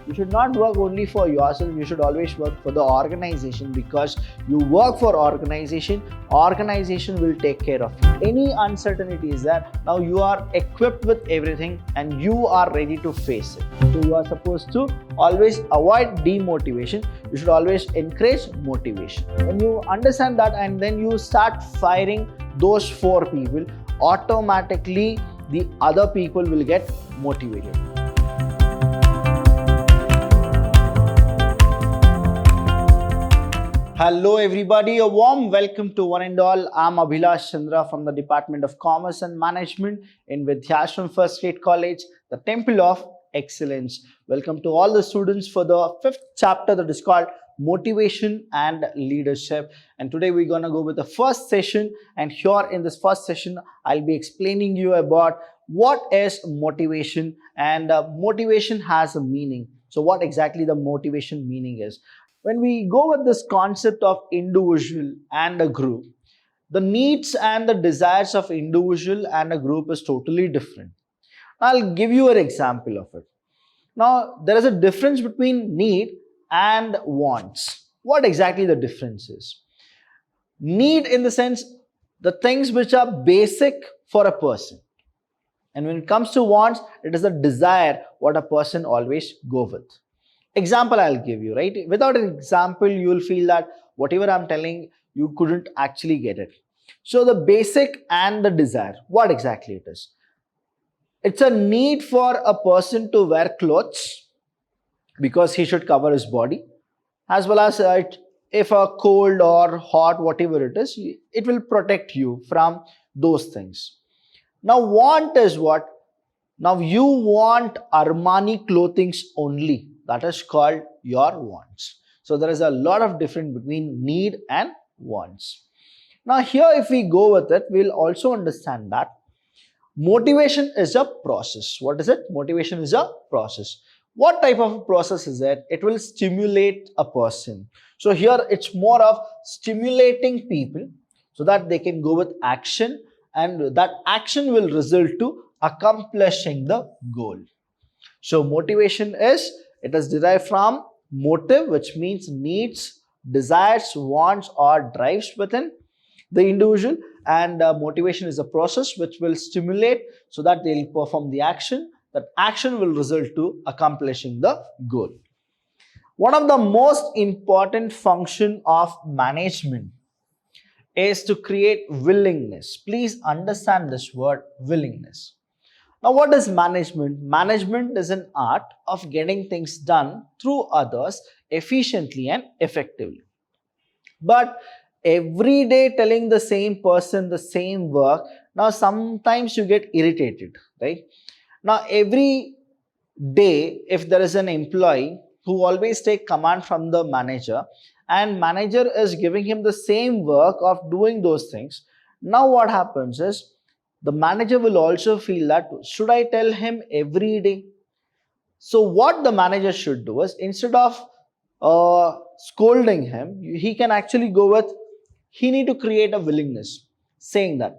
You should not work only for yourself, you should always work for the organization, because you work for organization will take care of you. Any uncertainty is there, now you are equipped with everything and you are ready to face it. So you are supposed to always avoid demotivation, you should always encourage motivation. When you understand that and then you start firing those 4 people, automatically the other people will get motivated. Hello everybody, a warm welcome to one and all. I'm Abhilash Chandra from the Department of Commerce and Management in Vidyashram First State College, the Temple of Excellence. Welcome to all the students for the 5th chapter that is called Motivation and Leadership. And today we're going to go with the first session, and here in this first session I'll be explaining you about what is motivation, and motivation has a meaning. So what exactly the motivation meaning is? When we go with this concept of individual and a group, the needs and the desires of individual and a group is totally different. I'll give you an example of it. Now, there is a difference between need and wants. What exactly the difference is? Need in the sense, the things which are basic for a person. And when it comes to wants, it is a desire what a person always go with. Example I'll give you, right? Without an example, you will feel that whatever I'm telling, you couldn't actually get it. So the basic and the desire, what exactly it is? It's a need for a person to wear clothes because he should cover his body, as well as if a cold or hot, whatever it is, it will protect you from those things. Now want is what? Now you want Armani clothing only. That is called your wants. So there is a lot of difference between need and wants. Now here if we go with it, we'll also understand that motivation is a process. What is it? Motivation is a process. What type of process is it? It will stimulate a person. So here it's more of stimulating people so that they can go with action, and that action will result to accomplishing the goal. So motivation is, it is derived from motive, which means needs, desires, wants or drives within the individual, and motivation is a process which will stimulate so that they will perform the action. That action will result to accomplishing the goal. One of the most important function of management is to create willingness. Please understand this word, willingness. Now, what is management? Management is an art of getting things done through others efficiently and effectively. But every day telling the same person the same work, now sometimes you get irritated, right? Now, every day, if there is an employee who always take command from the manager, and manager is giving him the same work of doing those things, now what happens is, the manager will also feel that, should I tell him every day? So what the manager should do is, instead of scolding him, he can actually go with, he need to create a willingness, saying that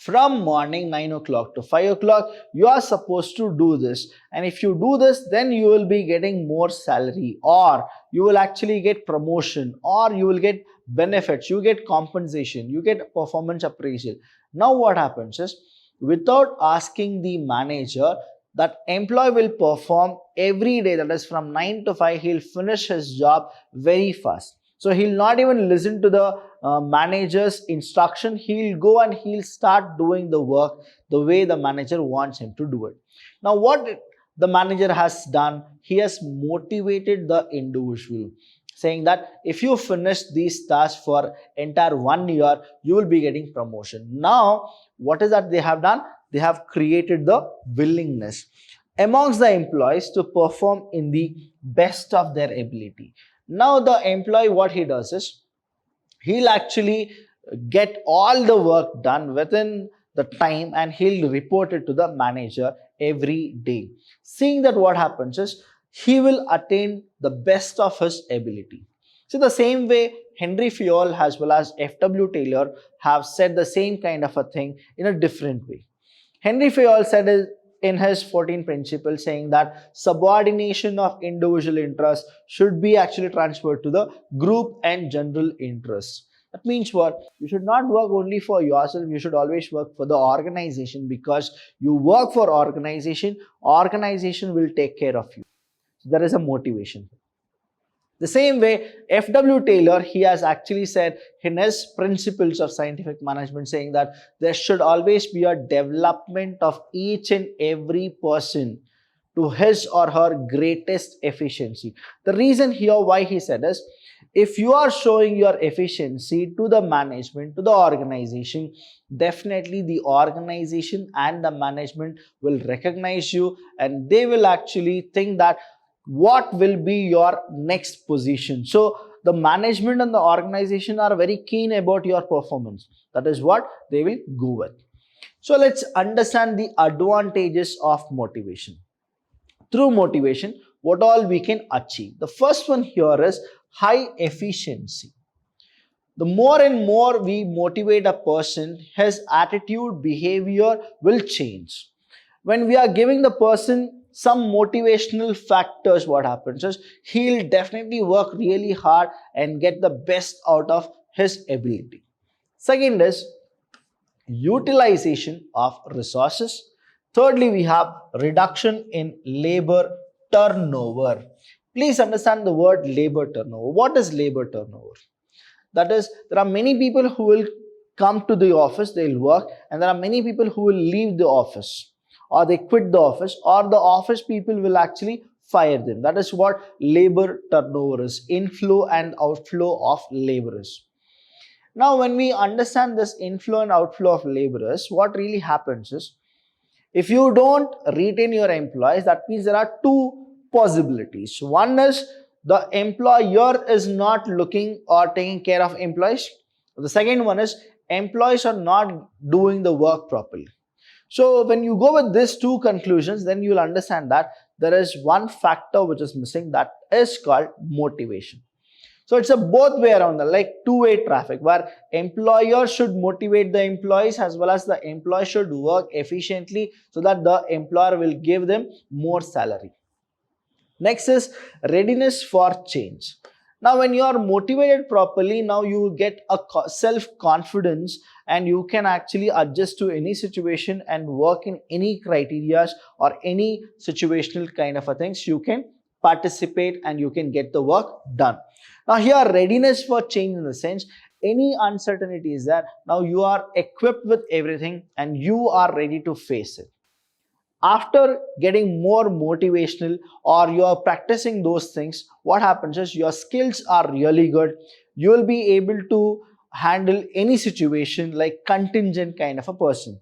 from morning 9 o'clock to 5 o'clock, you are supposed to do this. And if you do this, then you will be getting more salary, or you will actually get promotion, or you will get benefits, you get compensation, you get performance appraisal. Now what happens is, without asking the manager, that employee will perform every day, that is from 9 to 5, he'll finish his job very fast. So he'll not even listen to the manager's instruction, he'll go and he'll start doing the work the way the manager wants him to do it. Now what the manager has done, he has motivated the individual, saying that if you finish these tasks for entire 1 year, you will be getting promotion. Now, what is that they have done? They have created the willingness amongst the employees to perform in the best of their ability. Now, the employee, what he does is, he'll actually get all the work done within the time, and he'll report it to the manager every day. Seeing that, what happens is, he will attain the best of his ability. So the same way, Henry Fayol as well as F.W. Taylor have said the same kind of a thing in a different way. Henry Fayol said in his 14 principles, saying that subordination of individual interests should be actually transferred to the group and general interests. That means what? You should not work only for yourself, you should always work for the organization, because you work for organization will take care of you. So there is a motivation. The same way, F.W. Taylor, he has actually said in his principles of scientific management, saying that there should always be a development of each and every person to his or her greatest efficiency. The reason here why he said is, if you are showing your efficiency to the management, to the organization, definitely the organization and the management will recognize you, and they will actually think that what will be your next position. So the management and the organization are very keen about your performance. That is what they will go with. So let's understand the advantages of motivation. Through motivation, what all we can achieve. The first one here is high efficiency. The more and more we motivate a person, his attitude, behavior will change. When we are giving the person some motivational factors, what happens is he'll definitely work really hard and get the best out of his ability. Second is utilization of resources. Thirdly, we have reduction in labor turnover. Please understand the word labor turnover. What is labor turnover? That is, there are many people who will come to the office, they will work, and there are many people who will leave the office, or they quit the office, or the office people will actually fire them. That is what labor turnover is, inflow and outflow of laborers. Now, when we understand this inflow and outflow of laborers, what really happens is, if you don't retain your employees, that means there are two possibilities. One is the employer is not looking or taking care of employees. The second one is employees are not doing the work properly. So when you go with these two conclusions, then you will understand that there is one factor which is missing, that is called motivation. So it's a both way around, like two-way traffic, where employer should motivate the employees as well as the employee should work efficiently so that the employer will give them more salary. Next is readiness for change. Now, when you are motivated properly, now you get a self-confidence, and you can actually adjust to any situation and work in any criteria or any situational kind of a things. You can participate and you can get the work done. Now here, readiness for change in the sense, any uncertainty is there, now you are equipped with everything and you are ready to face it. After getting more motivational or you are practicing those things, what happens is your skills are really good. You will be able to handle any situation like contingent kind of a person.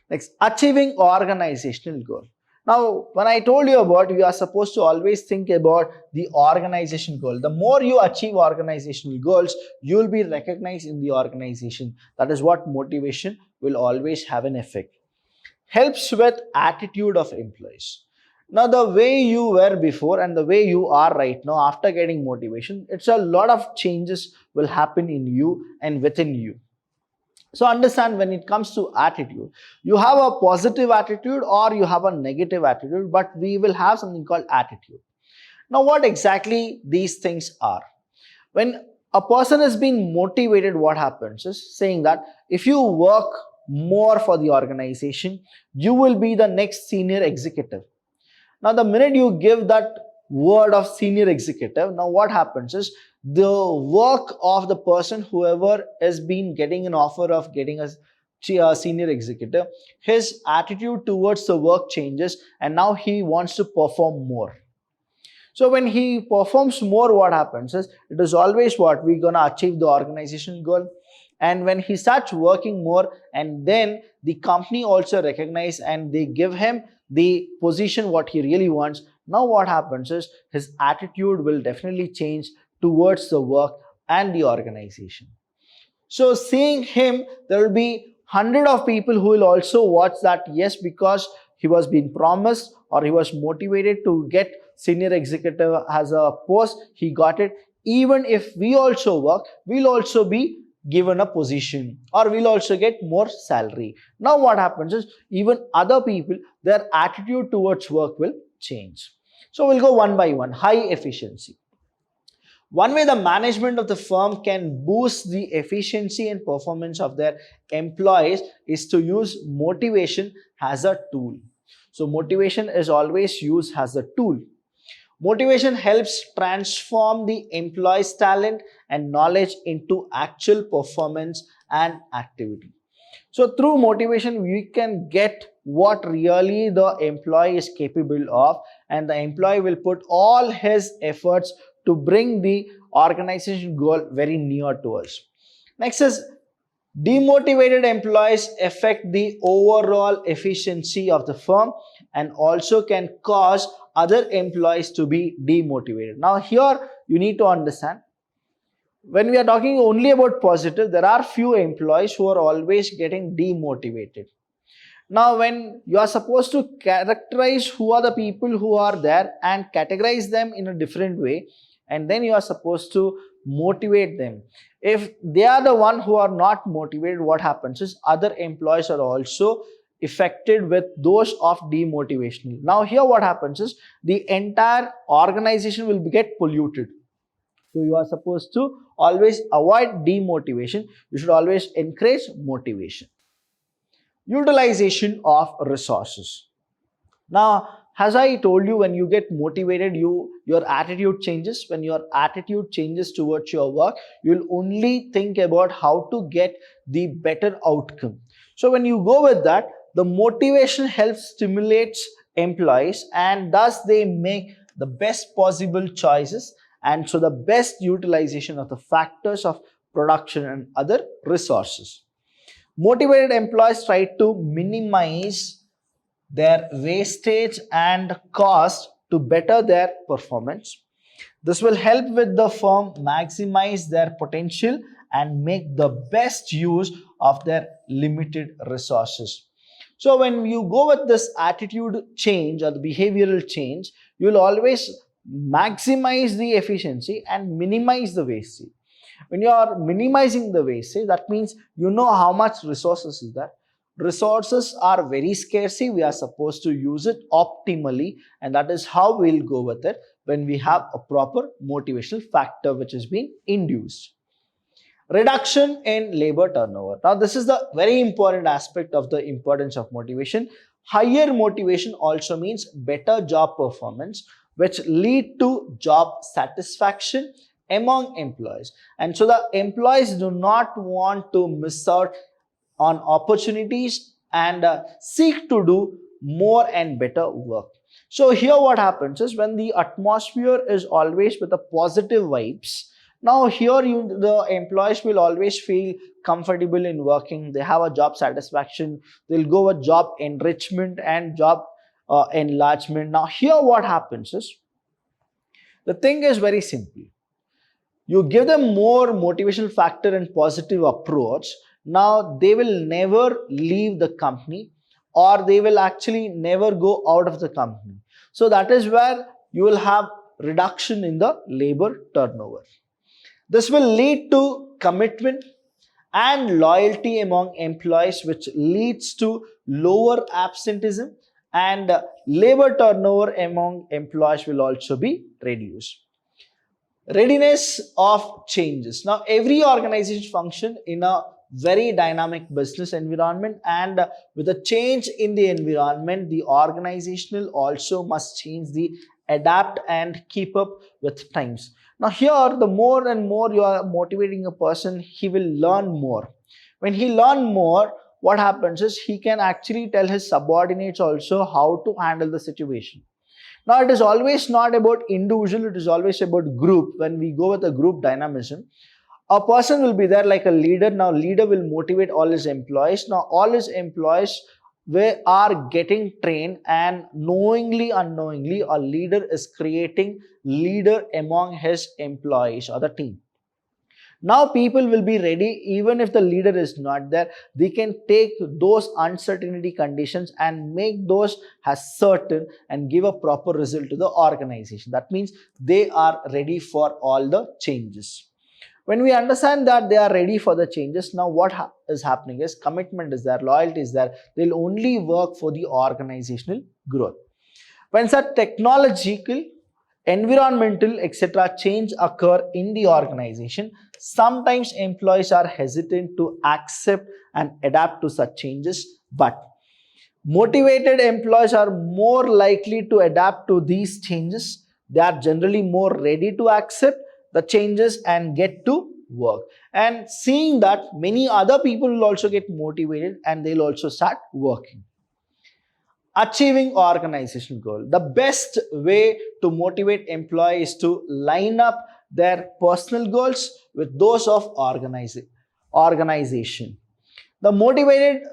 Next, achieving organizational goal. Now, when I told you about, you are supposed to always think about the organization goal. The more you achieve organizational goals, you will be recognized in the organization. That is what motivation will always have an effect. Helps with attitude of employees. Now, the way you were before and the way you are right now after getting motivation, it's a lot of changes will happen in you and within you. So understand, when it comes to attitude, you have a positive attitude or you have a negative attitude, but we will have something called attitude. Now, what exactly these things are? When a person is being motivated, what happens is saying that if you work more for the organization, you will be the next senior executive. Now, the minute you give that word of senior executive, now what happens is the work of the person, whoever has been getting an offer of getting a senior executive, his attitude towards the work changes and now he wants to perform more. So when he performs more, what happens is, it is always what we're going to achieve the organization goal. And when he starts working more, and then the company also recognize and they give him the position what he really wants, now what happens is his attitude will definitely change towards the work and the organization. So seeing him, there will be 100 of people who will also watch that, yes, because he was being promised or he was motivated to get senior executive as a post, he got it. Even if we also work, we'll also be given a position, or we'll also get more salary. Now what happens is even other people, their attitude towards work will change. So we'll go one by one. High efficiency. One way the management of the firm can boost the efficiency and performance of their employees is to use motivation as a tool. So motivation is always used as a tool. Motivation helps transform the employee's talent and knowledge into actual performance and activity. So through motivation, we can get what really the employee is capable of, and the employee will put all his efforts to bring the organization goal very near to us. Next is demotivated employees affect the overall efficiency of the firm and also can cause other employees to be demotivated. Now here you need to understand, when we are talking only about positive, there are few employees who are always getting demotivated. Now when you are supposed to characterize who are the people who are there and categorize them in a different way, and then you are supposed to motivate them. If they are the one who are not motivated, what happens is other employees are also affected with those of demotivation. Now here what happens is the entire organization will get polluted. So you are supposed to always avoid demotivation. You should always encourage motivation. Utilization of resources. Now, as I told you, when you get motivated, your attitude changes. When your attitude changes towards your work, you'll only think about how to get the better outcome. So when you go with that, the motivation helps stimulates employees, and thus they make the best possible choices, and so the best utilization of the factors of production and other resources. Motivated employees try to minimize their wastage and cost to better their performance. This will help with the firm maximize their potential and make the best use of their limited resources. So when you go with this attitude change or the behavioral change, you'll always maximize the efficiency and minimize the wastage. When you are minimizing the wastage, that means you know how much resources is there. Resources are very scarce. We are supposed to use it optimally, and that is how we'll go with it when we have a proper motivational factor which has been induced. Reduction in labor turnover. Now this is the very important aspect of the importance of motivation. Higher motivation also means better job performance, which lead to job satisfaction among employees. And so the employees do not want to miss out on opportunities and seek to do more and better work. So here what happens is when the atmosphere is always with the positive vibes, now here the employees will always feel comfortable in working. They have a job satisfaction. They'll go with job enrichment and job enlargement. Now here what happens is, the thing is very simple. You give them more motivational factor and positive approach. Now they will never leave the company, or they will actually never go out of the company. So that is where you will have reduction in the labor turnover. This will lead to commitment and loyalty among employees, which leads to lower absenteeism, and labor turnover among employees will also be reduced. Readiness of changes. Now every organization function in a very dynamic business environment, and with a change in the environment, the organizational also must change, the adapt and keep up with times. Now here, the more and more you are motivating a person, he will learn more. When he learn more, what happens is he can actually tell his subordinates also how to handle the situation. Now it is always not about individual, it is always about group. When we go with a group dynamism, a person will be there like a leader. Now leader will motivate all his employees. Now all his employees are getting trained, and knowingly, unknowingly, a leader is creating leader among his employees or the team. Now people will be ready. Even if the leader is not there, they can take those uncertainty conditions and make those as certain and give a proper result to the organization. That means they are ready for all the changes. When we understand that they are ready for the changes, now what is happening is commitment is there, loyalty is there. They'll only work for the organizational growth. When such technological, environmental, etc. change occur in the organization, sometimes employees are hesitant to accept and adapt to such changes, but motivated employees are more likely to adapt to these changes. They are generally more ready to accept the changes and get to work. And seeing that, many other people will also get motivated and they'll also start working. Achieving organizational goal. The best way to motivate employees is to line up their personal goals with those of organization. The motivated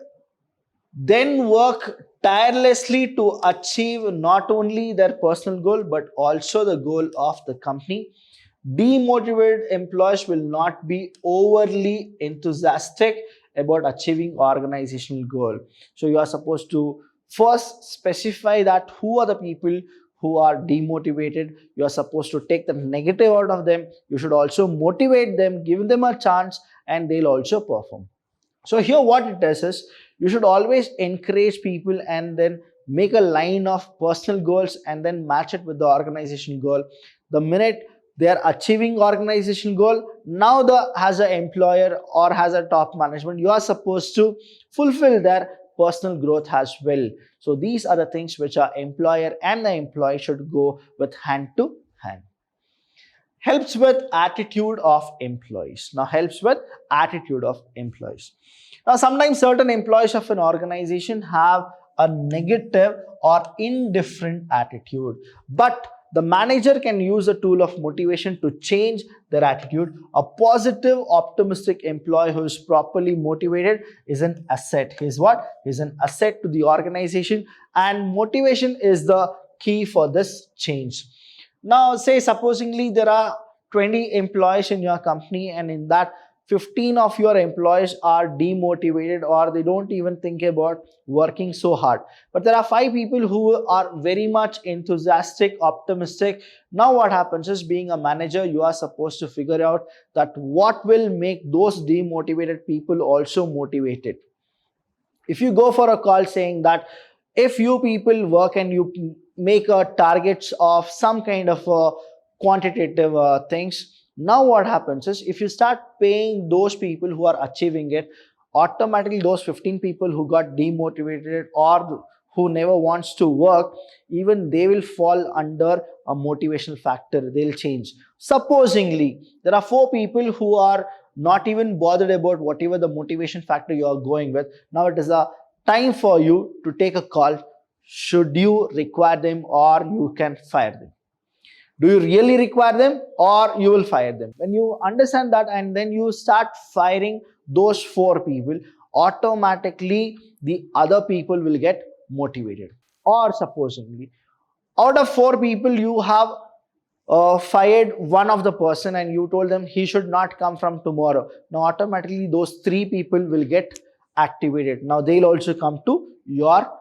then work tirelessly to achieve not only their personal goal but also the goal of the company. Demotivated employees will not be overly enthusiastic about achieving organizational goal. So you are supposed to first specify that who are the people who are demotivated. You are supposed to take the negative out of them. You should also motivate them, give them a chance, and they'll also perform. So here what it does is, you should always encourage people and then make a line of personal goals and then match it with the organization goal. The minute they are achieving organization goal, now as an employer or as a top management, you are supposed to fulfill their personal growth as well. So these are the things which our employer and the employee should go with hand to hand. Helps with attitude of employees. Now helps with attitude of employees. Now sometimes certain employees of an organization have a negative or indifferent attitude, but the manager can use a tool of motivation to change their attitude. A positive, optimistic employee who is properly motivated is an asset. He's what? He's an asset to the organization, and motivation is the key for this change. Now, say supposingly there are 20 employees in your company, and in that 15 of your employees are demotivated or they don't even think about working so hard. But there are 5 people who are very much enthusiastic, optimistic. Now what happens is, being a manager, you are supposed to figure out that what will make those demotivated people also motivated. If you go for a call saying that if you people work and you make targets of some kind of quantitative things, now what happens is, if you start paying those people who are achieving it, automatically those 15 people who got demotivated or who never wants to work, even they will fall under a motivational factor. They'll change. Supposingly there are 4 people who are not even bothered about whatever the motivation factor you are going with. Now it is a time for you to take a call. Should you require them or you can fire them? Do you really require them or you will fire them? When you understand that and then you start firing those 4 people, automatically the other people will get motivated. Or supposingly out of 4 people you have fired one of the person and you told them he should not come from tomorrow. Now automatically those 3 people will get activated. Now they'll also come to your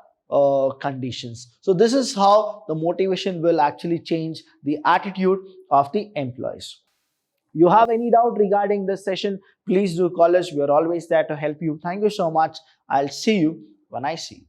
conditions. So this is how the motivation will actually change the attitude of the employees. You have any doubt regarding this session, please do call us. We are always there to help you. Thank you so much. I'll see you when I see you.